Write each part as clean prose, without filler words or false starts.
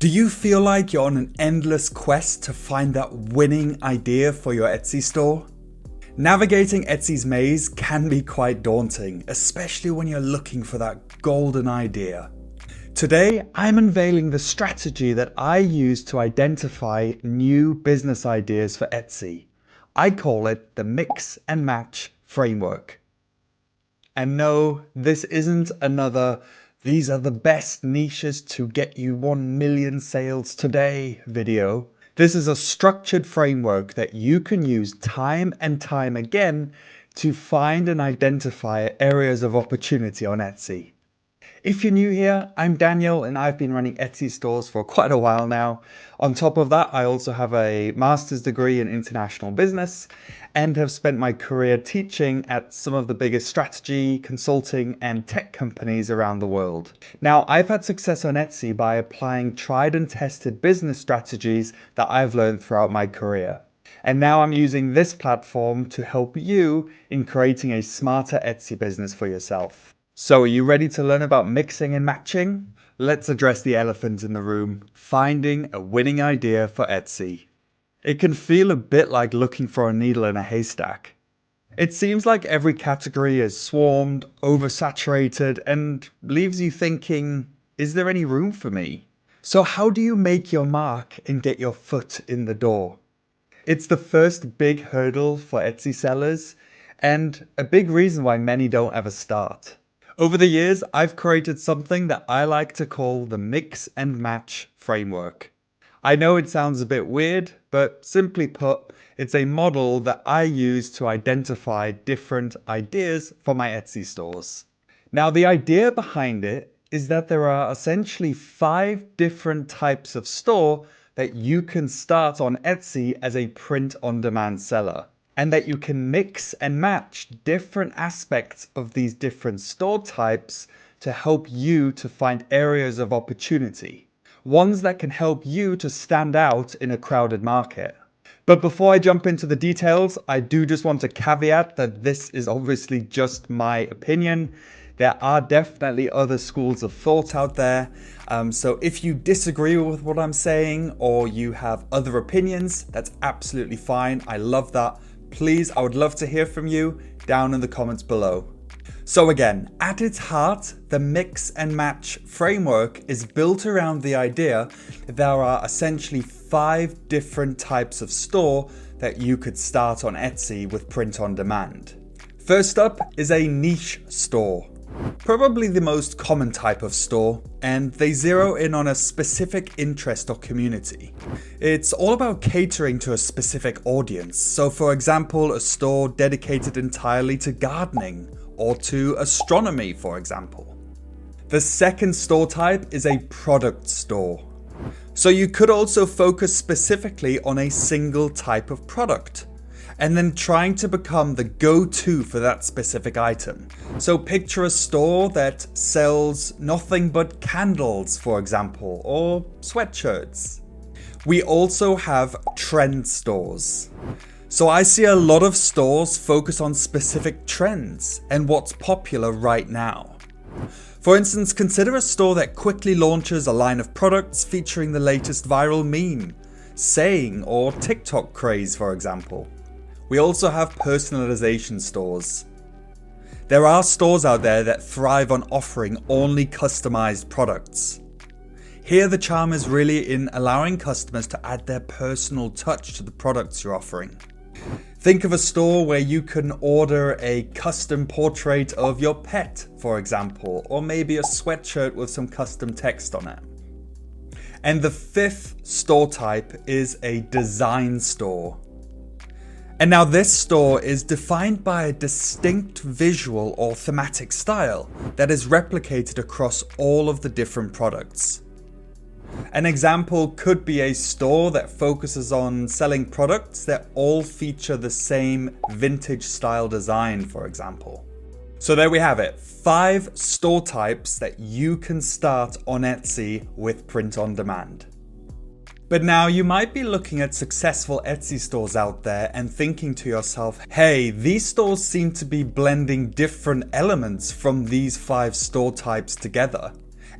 Do you feel like you're on an endless quest to find that winning idea for your Etsy store? Navigating Etsy's maze can be quite daunting, especially when you're looking for that golden idea. Today, I'm unveiling the strategy that I use to identify new business ideas for Etsy. I call it the Mix and Match Framework. And no, this isn't another "these are the best niches to get you 1 million sales today" video. This is a structured framework that you can use time and time again to find and identify areas of opportunity on Etsy. If you're new here, I'm Daniel and I've been running Etsy stores for quite a while now. On top of that, I also have a master's degree in international business and have spent my career teaching at some of the biggest strategy, consulting and tech companies around the world. Now, I've had success on Etsy by applying tried and tested business strategies that I've learned throughout my career. And now I'm using this platform to help you in creating a smarter Etsy business for yourself. So are you ready to learn about mixing and matching? Let's address the elephant in the room, finding a winning idea for Etsy. It can feel a bit like looking for a needle in a haystack. It seems like every category is swarmed, oversaturated, and leaves you thinking, is there any room for me? So how do you make your mark and get your foot in the door? It's the first big hurdle for Etsy sellers, and a big reason why many don't ever start. Over the years, I've created something that I like to call the Mix and Match Framework. I know it sounds a bit weird, but simply put, it's a model that I use to identify different ideas for my Etsy stores. Now, the idea behind it is that there are essentially 5 different types of store that you can start on Etsy as a print-on-demand seller, and that you can mix and match different aspects of these different store types to help you to find areas of opportunity, ones that can help you to stand out in a crowded market. But before I jump into the details, I do just want to caveat that this is obviously just my opinion. There are definitely other schools of thought out there. So if you disagree with what I'm saying or you have other opinions, that's absolutely fine. I love that. Please, I would love to hear from you down in the comments below. So again, at its heart, the Mix and Match Framework is built around the idea that there are essentially 5 different types of store that you could start on Etsy with print on demand. First up is a niche store. Probably the most common type of store, and they zero in on a specific interest or community. It's all about catering to a specific audience. So for example, a store dedicated entirely to gardening or to astronomy, for example. The second store type is a product store. So you could also focus specifically on a single type of product, and then trying to become the go-to for that specific item. So picture a store that sells nothing but candles, for example, or sweatshirts. We also have trend stores. So I see a lot of stores focus on specific trends and what's popular right now. For instance, consider a store that quickly launches a line of products featuring the latest viral meme, saying, or TikTok craze, for example. We also have personalization stores. There are stores out there that thrive on offering only customized products. Here the charm is really in allowing customers to add their personal touch to the products you're offering. Think of a store where you can order a custom portrait of your pet, for example, or maybe a sweatshirt with some custom text on it. And the 5th store type is a design store. And now this store is defined by a distinct visual or thematic style that is replicated across all of the different products. An example could be a store that focuses on selling products that all feature the same vintage style design, for example. So there we have it, 5 store types that you can start on Etsy with print on demand. But now you might be looking at successful Etsy stores out there and thinking to yourself, hey, these stores seem to be blending different elements from these 5 store types together.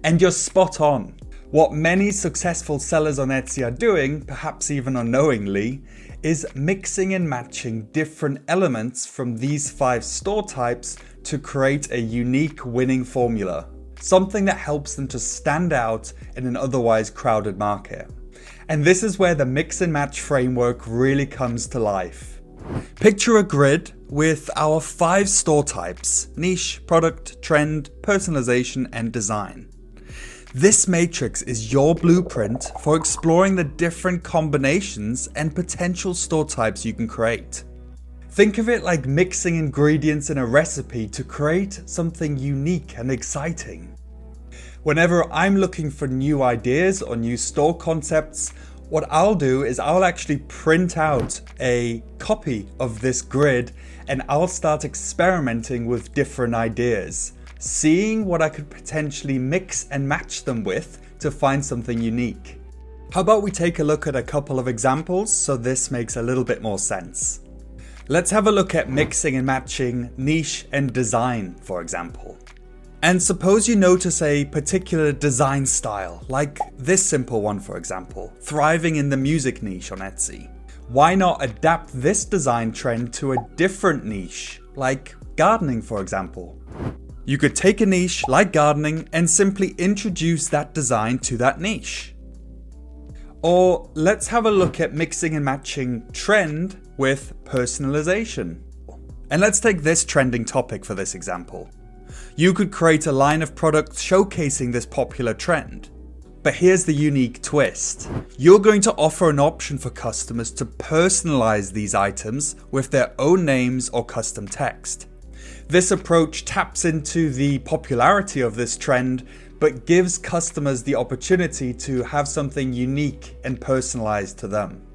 And you're spot on. What many successful sellers on Etsy are doing, perhaps even unknowingly, is mixing and matching different elements from these 5 store types to create a unique winning formula. Something that helps them to stand out in an otherwise crowded market. And this is where the mix and match framework really comes to life. Picture a grid with our 5 store types: niche, product, trend, personalization, and design. This matrix is your blueprint for exploring the different combinations and potential store types you can create. Think of it like mixing ingredients in a recipe to create something unique and exciting. Whenever I'm looking for new ideas or new store concepts, what I'll do is I'll actually print out a copy of this grid and I'll start experimenting with different ideas, seeing what I could potentially mix and match them with to find something unique. How about we take a look at a couple of examples so this makes a little bit more sense. Let's have a look at mixing and matching niche and design, for example. And suppose you notice a particular design style, like this simple one for example, thriving in the music niche on Etsy. Why not adapt this design trend to a different niche, like gardening for example? You could take a niche like gardening and simply introduce that design to that niche. Or let's have a look at mixing and matching trend with personalization. And let's take this trending topic for this example. You could create a line of products showcasing this popular trend. But here's the unique twist. You're going to offer an option for customers to personalize these items with their own names or custom text. This approach taps into the popularity of this trend, but gives customers the opportunity to have something unique and personalized to them.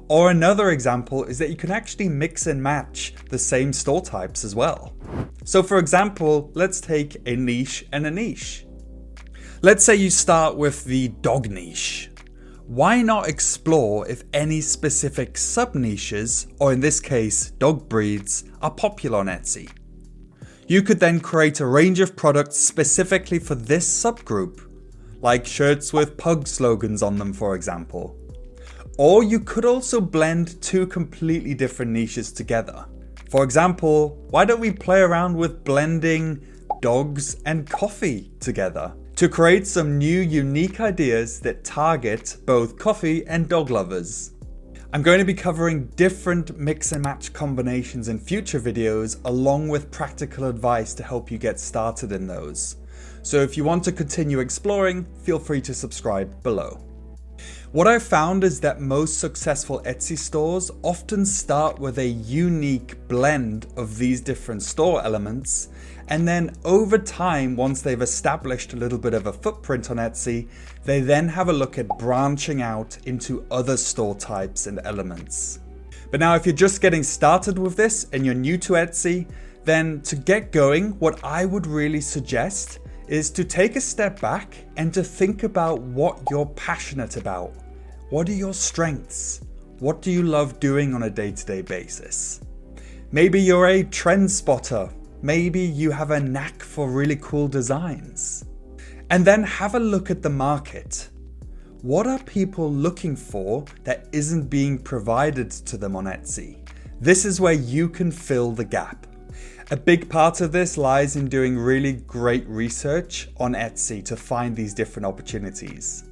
Or another example is that you can actually mix and match the same store types as well. So for example, let's take a niche and a niche. Let's say you start with the dog niche. Why not explore if any specific sub-niches, or in this case, dog breeds, are popular on Etsy? You could then create a range of products specifically for this subgroup, like shirts with pug slogans on them, for example. Or you could also blend 2 completely different niches together. For example, why don't we play around with blending dogs and coffee together to create some new unique ideas that target both coffee and dog lovers? I'm going to be covering different mix and match combinations in future videos, along with practical advice to help you get started in those. So if you want to continue exploring, feel free to subscribe below. What I've found is that most successful Etsy stores often start with a unique blend of these different store elements, and then over time, once they've established a little bit of a footprint on Etsy, they then have a look at branching out into other store types and elements. But now if you're just getting started with this and you're new to Etsy, then to get going, what I would really suggest is to take a step back and to think about what you're passionate about. What are your strengths? What do you love doing on a day-to-day basis? Maybe you're a trend spotter. Maybe you have a knack for really cool designs. And then have a look at the market. What are people looking for that isn't being provided to them on Etsy? This is where you can fill the gap. A big part of this lies in doing really great research on Etsy to find these different opportunities.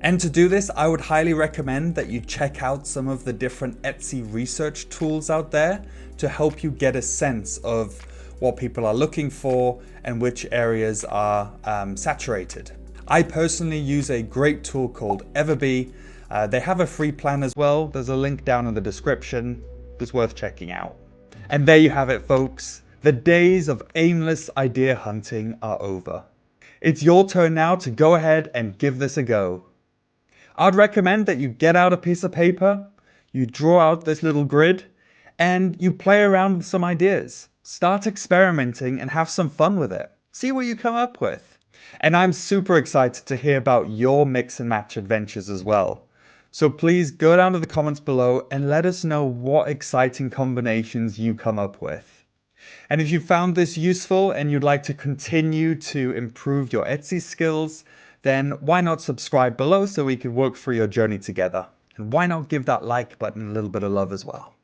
And to do this, I would highly recommend that you check out some of the different Etsy research tools out there to help you get a sense of what people are looking for and which areas are saturated. I personally use a great tool called Everbee. They have a free plan as well. There's a link down in the description. It's worth checking out. And there you have it, folks. The days of aimless idea hunting are over. It's your turn now to go ahead and give this a go. I'd recommend that you get out a piece of paper, you draw out this little grid, and you play around with some ideas. Start experimenting and have some fun with it. See what you come up with. And I'm super excited to hear about your mix and match adventures as well. So please go down to the comments below and let us know what exciting combinations you come up with. And if you found this useful and you'd like to continue to improve your Etsy skills, then why not subscribe below so we can work through your journey together? And why not give that like button a little bit of love as well?